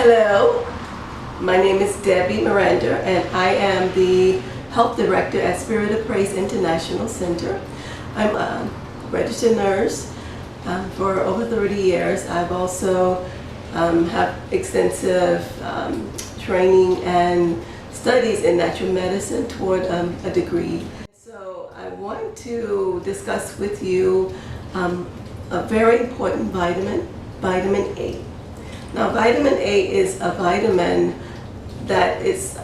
Hello, my name is Debbie Miranda and I am the Health Director at Spirit of Praise International Center. I'm a registered nurse for over 30 years. I've also have extensive training and studies in natural medicine toward a degree. So I want to discuss with you a very important vitamin, vitamin A. Now, vitamin A is a vitamin that is,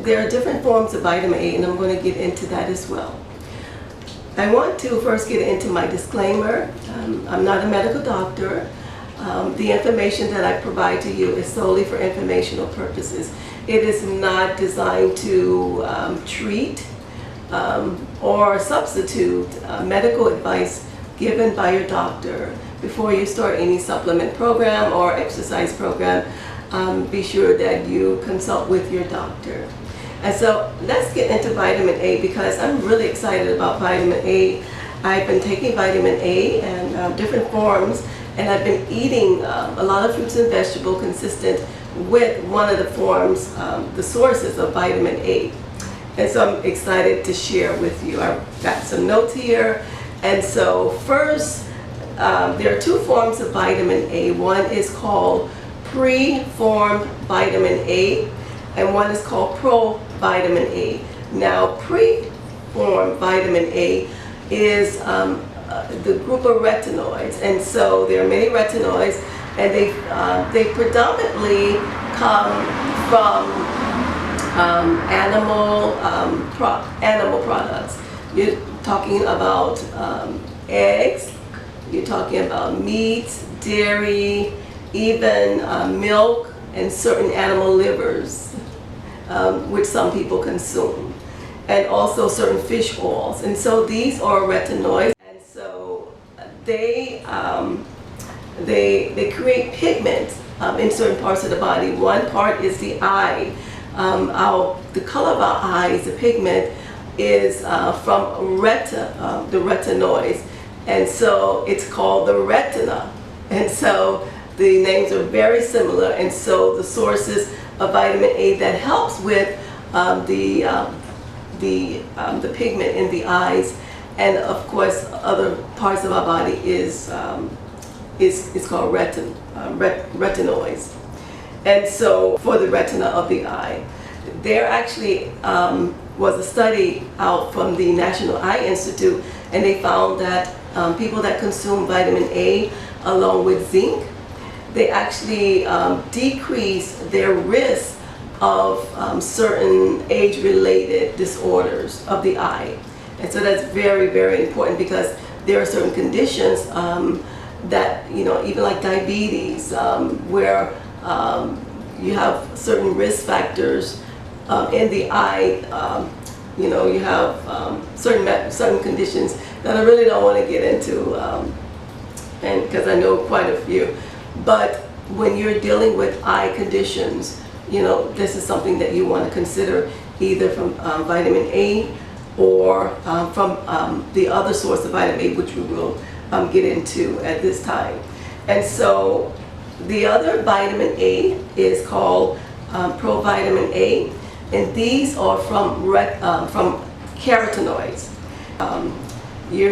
there are different forms of vitamin A, and I'm going to get into that as well. I want to first get into my disclaimer. I'm not a medical doctor. The information that I provide to you is solely for informational purposes. It is not designed to treat or substitute medical advice given by your doctor. Before you start any supplement program or exercise program, be sure that you consult with your doctor. And so let's get into vitamin A because I'm really excited about vitamin A. I've been taking vitamin A in different forms, and I've been eating a lot of fruits and vegetables consistent with one of the forms, the sources of vitamin A. And so I'm excited to share with you. I've got some notes here. And so first, there are two forms of vitamin A. One is called pre-formed vitamin A, and one is called provitamin A. Now, pre-formed vitamin A is the group of retinoids, and so there are many retinoids, and they predominantly come from animal products. You're talking about eggs. You're talking about meats, dairy, even milk, and certain animal livers, which some people consume, and also certain fish oils. And so these are retinoids, and so they create pigment in certain parts of the body. One part is the eye. The color of our eyes, the pigment, is from the retinoids. And so it's called the retina. And so the names are very similar. And so the sources of vitamin A that helps with the pigment in the eyes, and of course other parts of our body is called retinoids. And so for the retina of the eye, there actually was a study out from the National Eye Institute, and they found that people that consume vitamin A along with zinc, they actually decrease their risk of certain age-related disorders of the eye. And so that's very, very important because there are certain conditions that, even like diabetes, where you have certain risk factors in the eye. You have certain conditions that I really don't want to get into, and because I know quite a few. But when you're dealing with eye conditions, this is something that you want to consider, either from vitamin A or from the other source of vitamin A, which we will get into at this time. And so the other vitamin A is called provitamin A, and these are from carotenoids. You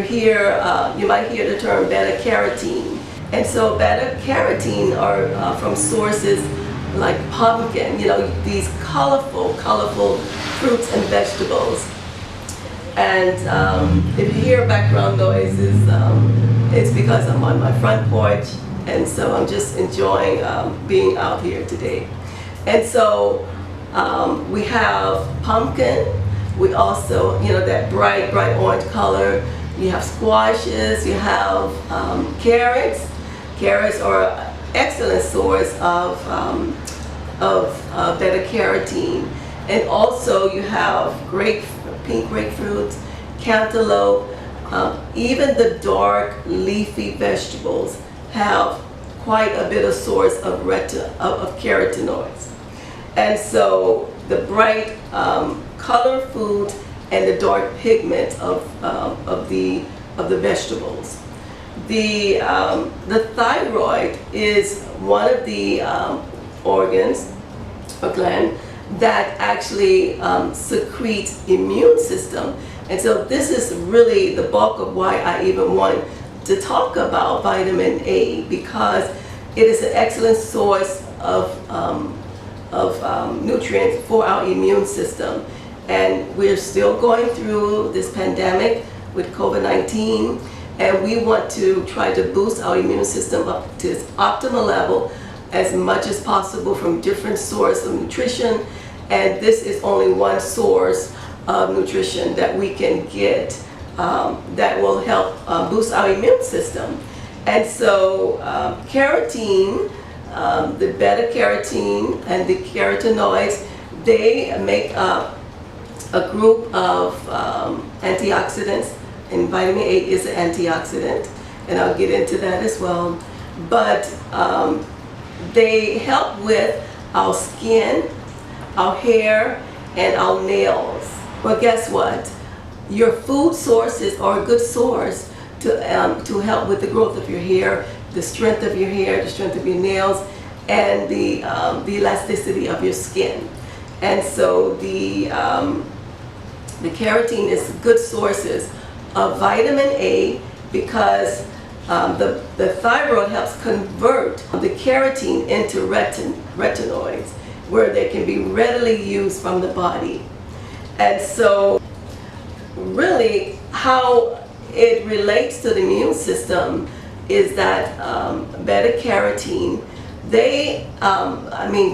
might hear the term Beta-Carotene. And so Beta-Carotene are from sources like pumpkin, these colorful fruits and vegetables. And if you hear background noises, it's because I'm on my front porch, and so I'm just enjoying being out here today. And so we have pumpkin. We also, that bright orange color. You have squashes. You have carrots. Carrots are an excellent source of beta-carotene. And also you have pink grapefruits, cantaloupe, even the dark leafy vegetables have quite a bit of source of carotenoids. And so the bright color foods and the dark pigment of the vegetables. The thyroid is one of the organs or gland that actually secrete immune system. And so this is really the bulk of why I even want to talk about vitamin A, because it is an excellent source of nutrients for our immune system. And we're still going through this pandemic with COVID-19, and we want to try to boost our immune system up to its optimal level as much as possible from different sources of nutrition. And this is only one source of nutrition that we can get that will help boost our immune system. And so carotene, the beta-carotene and the carotenoids, they make up a group of antioxidants, and vitamin A is an antioxidant, and I'll get into that as well. But they help with our skin, our hair, and our nails. Well, guess what? Your food sources are a good source to help with the growth of your hair, the strength of your hair, the strength of your nails, and the elasticity of your skin. And so the carotene is good sources of vitamin A, because the thyroid helps convert the carotene into retinoids, where they can be readily used from the body. And so really how it relates to the immune system is that beta-carotene,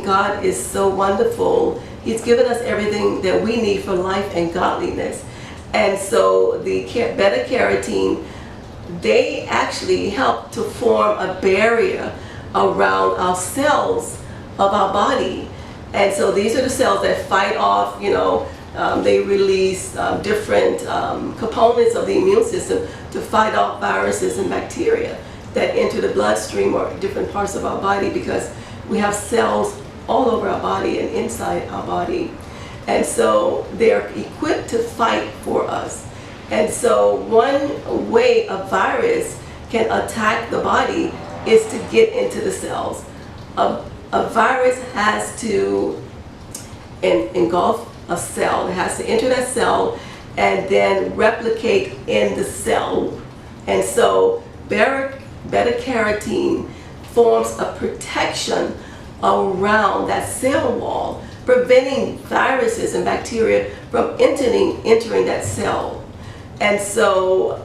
God is so wonderful. He's given us everything that we need for life and godliness. And so the beta-carotene, they actually help to form a barrier around our cells of our body. And so these are the cells that fight off, they release different components of the immune system to fight off viruses and bacteria that enter the bloodstream or different parts of our body, because we have cells all over our body and inside our body. And so they're equipped to fight for us. And so one way a virus can attack the body is to get into the cells. A virus has to engulf a cell. It has to enter that cell and then replicate in the cell. And so beta-carotene forms a protection around that cell wall, preventing viruses and bacteria from entering that cell. And so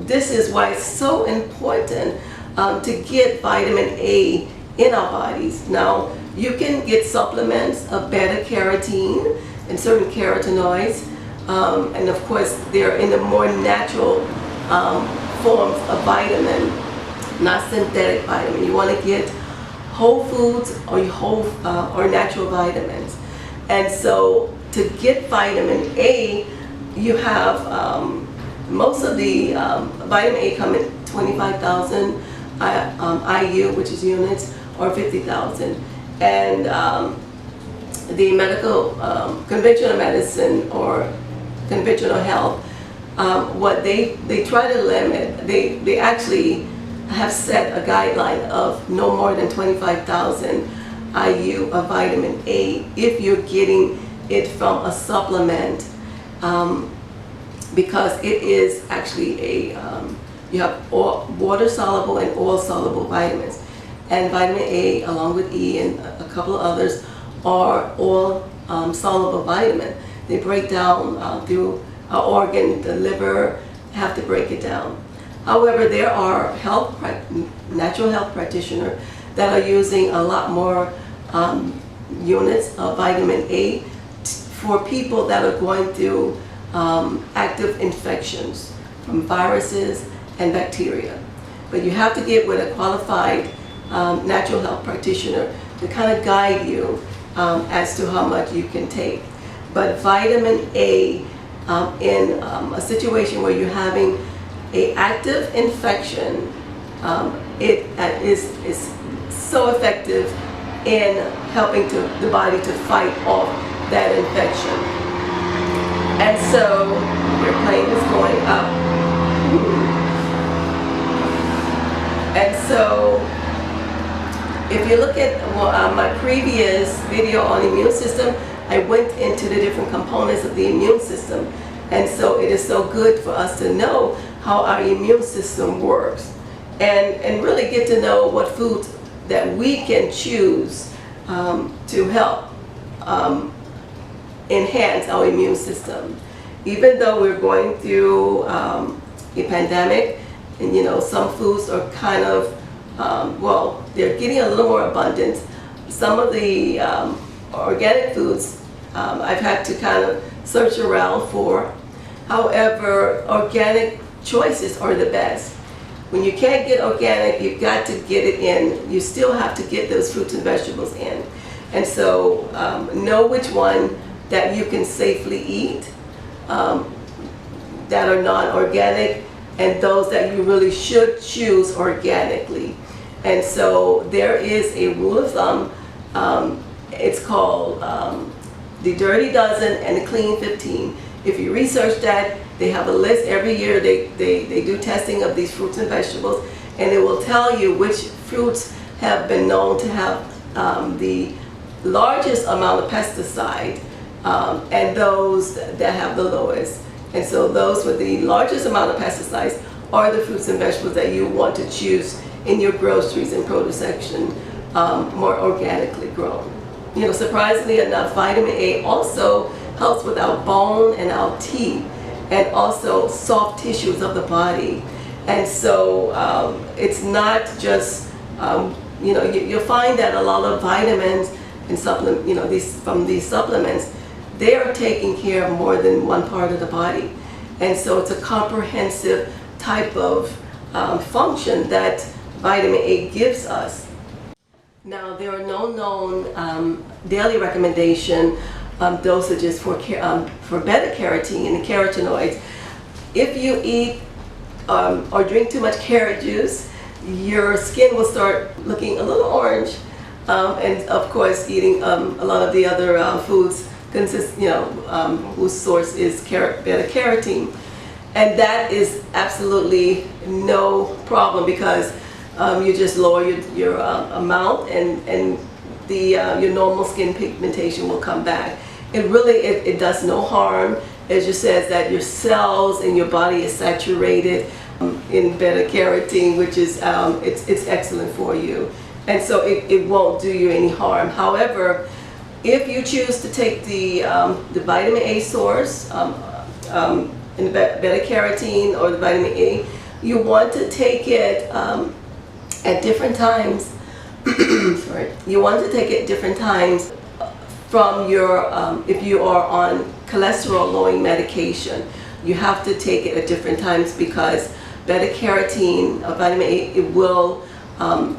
this is why it's so important to get vitamin A in our bodies. Now, you can get supplements of beta-carotene and certain carotenoids, and of course they're in the more natural forms of vitamin, not synthetic vitamin. You want to get whole foods or natural vitamins. And so to get vitamin A, you have most of the vitamin A come in 25,000 IU, which is units, or 50,000. And the medical, conventional medicine or conventional health, what they try to limit, they actually have set a guideline of no more than 25,000 IU of vitamin A if you're getting it from a supplement, because it is actually you have water soluble and oil soluble vitamins. And vitamin A, along with E and a couple of others, are oil soluble vitamin. They break down through our organ, the liver, have to break it down. However, there are natural health practitioners that are using a lot more units of vitamin A for people that are going through active infections from viruses and bacteria. But you have to get with a qualified natural health practitioner to kind of guide you as to how much you can take. But vitamin A, in a situation where you're having an active infection, it is so effective in helping the body to fight off that infection. And so your plane is going up. And so If you look at my previous video on immune system, I went into the different components of the immune system. And so it is so good for us to know how our immune system works and really get to know what foods that we can choose to help enhance our immune system. Even though we're going through a pandemic, and some foods are kind of, well, they're getting a little more abundant. Some of the organic foods I've had to kind of search around for. However, organic choices are the best. When you can't get organic, you've got to get it in. You still have to get those fruits and vegetables in. And so know which one that you can safely eat that are non-organic, and those that you really should choose organically. And so there is a rule of thumb. It's called the Dirty Dozen and the Clean 15. If you research that, they have a list every year. They do testing of these fruits and vegetables, and it will tell you which fruits have been known to have the largest amount of pesticide and those that have the lowest. And so those with the largest amount of pesticides are the fruits and vegetables that you want to choose in your groceries and produce section, more organically grown. Surprisingly enough, vitamin A also helps with our bone and our teeth, and also soft tissues of the body. And so it's not just, you'll find that a lot of vitamins and from these supplements, they are taking care of more than one part of the body. And so it's a comprehensive type of function that vitamin A gives us. Now, there are no known daily recommendation dosages for beta-carotene and the carotenoids. If you eat or drink too much carrot juice, your skin will start looking a little orange. And of course, eating a lot of the other foods whose source is beta-carotene. And that is absolutely no problem, because you just lower your amount, and your normal skin pigmentation will come back. It does no harm. It just says that your cells in your body is saturated in beta-carotene, which is it's excellent for you, and so it won't do you any harm. However, if you choose to take the vitamin A source in the beta-carotene or the vitamin A, you want to take it at different times. Sorry, you want to take it at different times from your, if you are on cholesterol-lowering medication, you have to take it at different times, because beta-carotene, vitamin A,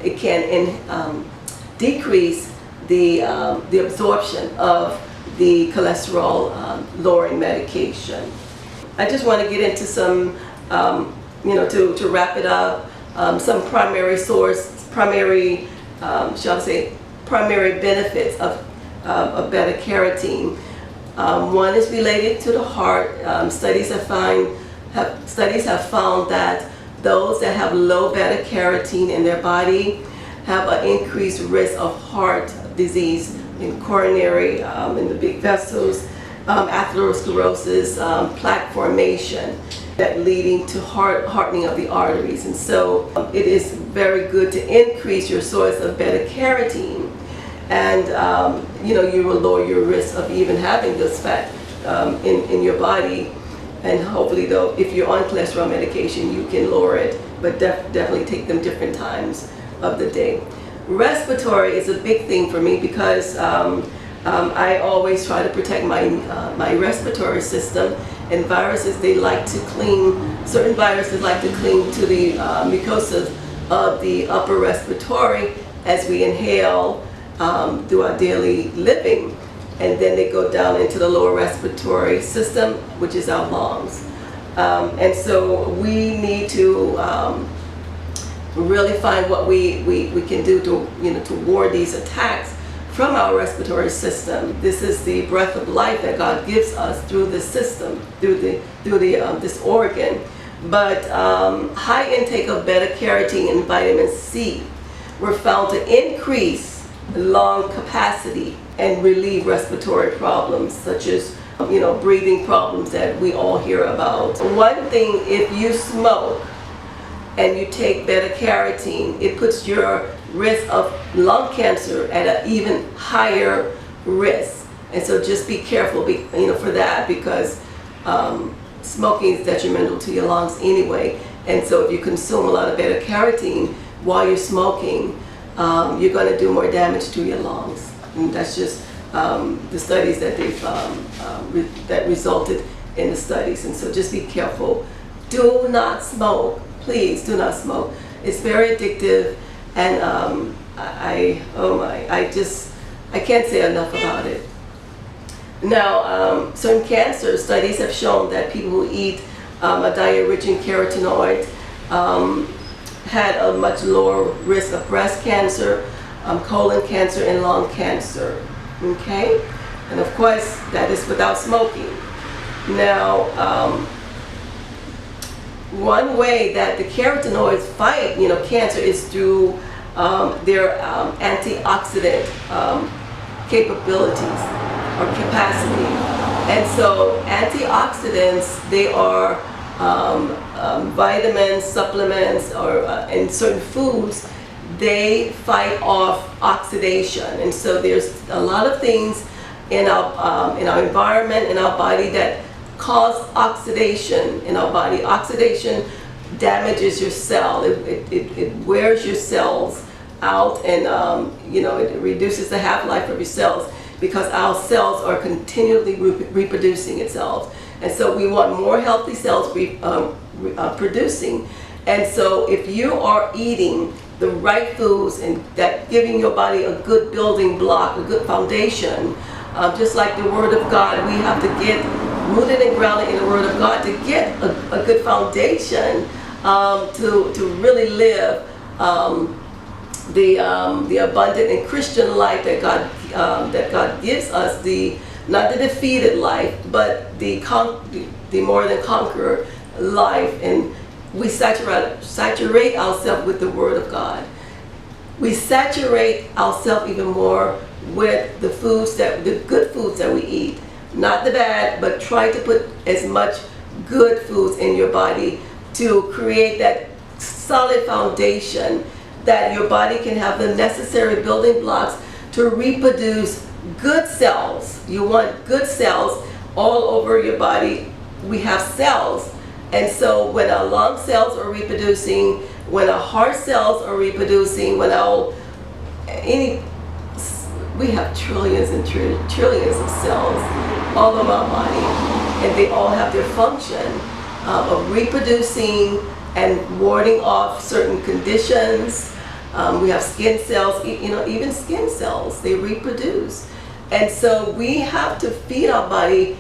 it can decrease the absorption of the cholesterol-lowering medication. I just want to get into some, to wrap it up, some primary benefits of beta-carotene. One is related to the heart. Studies have found that those that have low beta-carotene in their body have an increased risk of heart disease, in coronary, in the big vessels, atherosclerosis, plaque formation, that leading to hardening of the arteries. And so it is very good to increase your source of beta-carotene, and you will lower your risk of even having this fat in your body. And hopefully, though, if you're on cholesterol medication, you can lower it, but definitely take them different times of the day. Respiratory is a big thing for me, because I always try to protect my respiratory system. And viruses, certain viruses like to cling to the mucosas of the upper respiratory as we inhale through our daily living. And then they go down into the lower respiratory system, which is our lungs. And so we need to really find what we can do to ward these attacks from our respiratory system. This is the breath of life that God gives us through this system, through this organ. But high intake of beta-carotene and vitamin C were found to increase lung capacity and relieve respiratory problems such as breathing problems that we all hear about. One thing, if you smoke and you take beta-carotene, it puts your risk of lung cancer at an even higher risk. And so just be careful, for that, because smoking is detrimental to your lungs anyway. And so if you consume a lot of beta-carotene while you're smoking, you're going to do more damage to your lungs. And that's just the studies that they've that resulted in the studies. And so just be careful. Do not smoke. Please do not smoke. It's very addictive, and I can't say enough about it. Now, certain cancer studies have shown that people who eat a diet rich in carotenoids had a much lower risk of breast cancer, colon cancer, and lung cancer. Okay? And of course, that is without smoking. Now, one way that the carotenoids fight, cancer is through their antioxidant capabilities or capacity. And so antioxidants, they are vitamins, supplements, or in certain foods, they fight off oxidation. And so there's a lot of things in our environment, in our body, that cause oxidation in our body. Oxidation damages your cell. It wears your cells out, and it reduces the half-life of your cells, because our cells are continually reproducing itself. And so we want more healthy cells producing. And so if you are eating the right foods and that giving your body a good building block, a good foundation, just like the Word of God, we have to get rooted and grounded in the Word of God to get a good foundation to really live the abundant and Christian life that God gives us, not the defeated life, but the more than conqueror life. And we saturate ourselves with the Word of God. We saturate ourselves even more with the good foods that we eat. Not the bad, but try to put as much good foods in your body to create that solid foundation that your body can have the necessary building blocks to reproduce good cells. You want good cells all over your body. We have cells. And so when our lung cells are reproducing, when our heart cells are reproducing, we have trillions and trillions of cells all over our body, and they all have their function of reproducing and warding off certain conditions. We have skin cells, even skin cells, they reproduce. And so we have to feed our body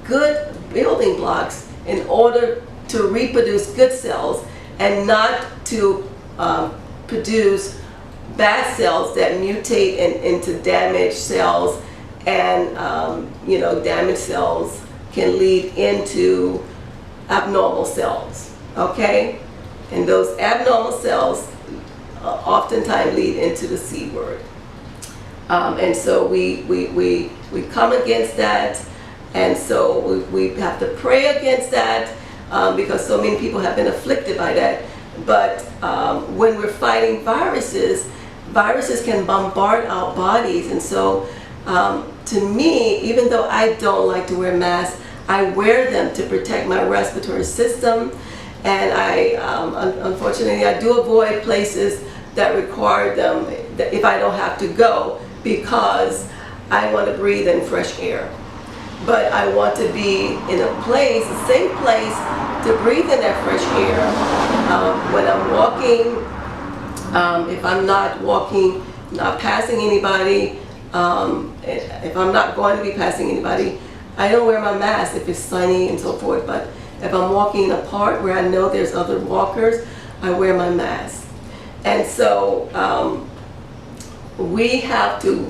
good building blocks in order to reproduce good cells, and not to produce bad cells that mutate into damaged cells. And damaged cells can lead into abnormal cells, okay? And those abnormal cells oftentimes lead into the C word. And so we come against that, and so we have to pray against that, because so many people have been afflicted by that. But when we're fighting viruses can bombard our bodies. And so to me, even though I don't like to wear masks, I wear them to protect my respiratory system. And unfortunately, I do avoid places that require them if I don't have to go, because I want to breathe in fresh air. But I want to be in a safe place to breathe in that fresh air. When I'm walking, if I'm not walking, not passing anybody, if I'm not going to be passing anybody, I don't wear my mask if it's sunny and so forth. But if I'm walking in a park where I know there's other walkers, I wear my mask. And so we have to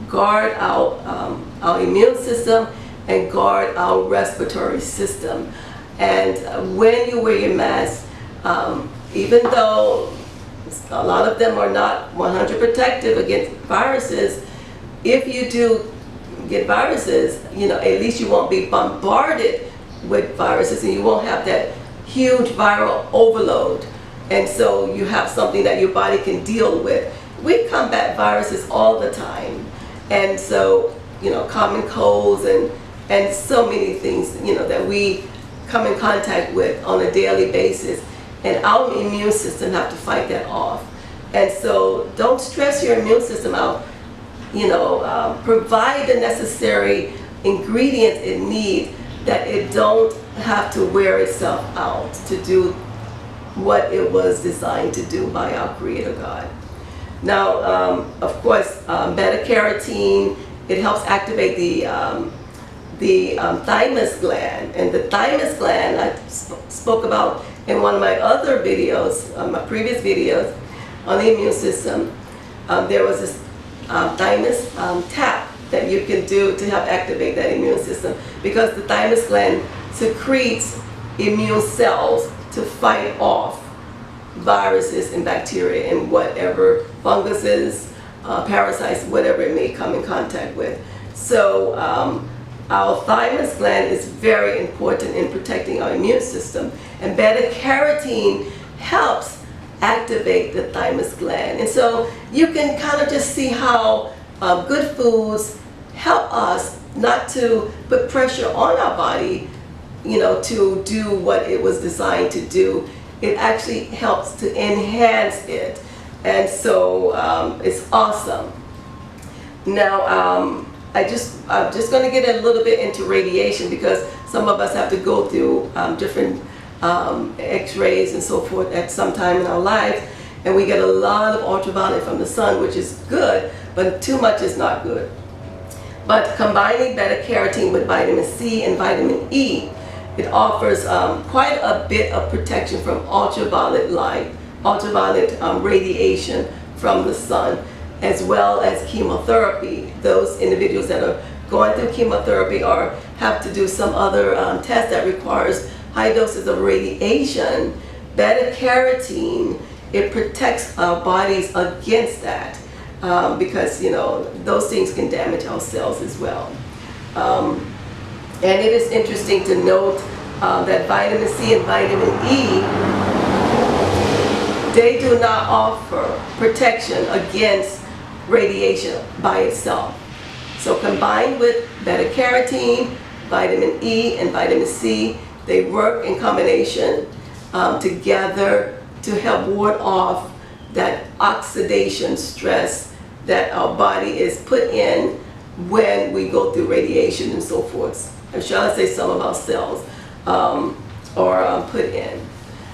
guard our immune system and guard our respiratory system. And when you wear your mask, even though A lot of them are not 100 protective against viruses. If you do get viruses, at least you won't be bombarded with viruses, and you won't have that huge viral overload. And so you have something that your body can deal with. We combat viruses all the time. And so, common colds and so many things, that we come in contact with on a daily basis. And our immune system have to fight that off. And so don't stress your immune system out. Provide the necessary ingredients it needs, that it don't have to wear itself out to do what it was designed to do by our Creator God. Now, of course, Beta-Carotene, it helps activate the thymus gland. And the thymus gland, I spoke about in one of my other videos, my previous videos on the immune system. There was this thymus tap that you can do to help activate that immune system, because the thymus gland secretes immune cells to fight off viruses and bacteria and whatever funguses, parasites, whatever it may come in contact with. So our thymus gland is very important in protecting our immune system, and beta-carotene helps activate the thymus gland. And so you can kind of just see how good foods help us not to put pressure on our body, to do what it was designed to do. It actually helps to enhance it. And so it's awesome. Now, I'm just going to get a little bit into radiation, because some of us have to go through different x-rays and so forth at some time in our lives, and we get a lot of ultraviolet from the sun, which is good, but too much is not good. But combining beta-carotene with vitamin C and vitamin E, it offers quite a bit of protection from ultraviolet light, ultraviolet radiation from the sun, as well as chemotherapy. Those individuals that are going through chemotherapy or have to do some other test that requires high doses of radiation, beta-carotene, it protects our bodies against that, because those things can damage our cells as well. And it is interesting to note that vitamin C and vitamin E, they do not offer protection against radiation by itself. So combined with beta-carotene, vitamin E, and vitamin C, they work in combination together to help ward off that oxidation stress that our body is put in when we go through radiation and so forth. Or shall I say, some of our cells are put in.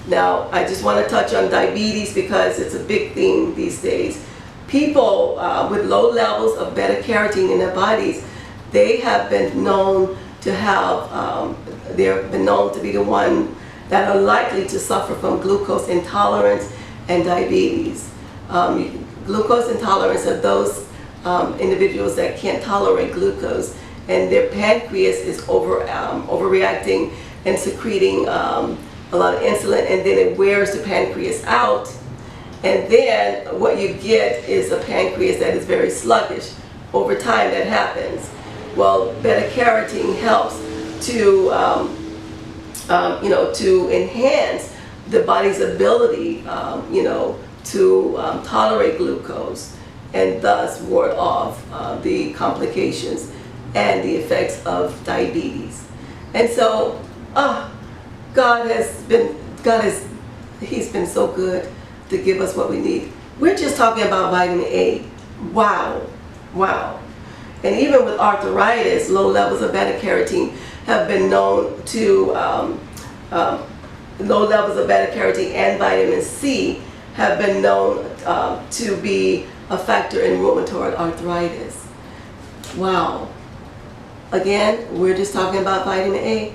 Now, I just want to touch on diabetes, because it's a big thing these days. People with low levels of beta-carotene in their bodies, they have been known to have, they've been known to be the one that are likely to suffer from glucose intolerance and diabetes. Glucose intolerance are those individuals that can't tolerate glucose, and their pancreas is overreacting and secreting a lot of insulin, and then it wears the pancreas out. And then what you get is a pancreas that is very sluggish. Over time that happens. Well, beta-carotene helps to, to enhance the body's ability, to tolerate glucose, and thus ward off the complications and the effects of diabetes. And so, He's been so good to give us what we need. We're just talking about vitamin A. Wow. And even with arthritis, low levels of beta-carotene have been known to, low levels of beta-carotene and vitamin C have been known to be a factor in rheumatoid arthritis. Wow. Again, we're just talking about vitamin A.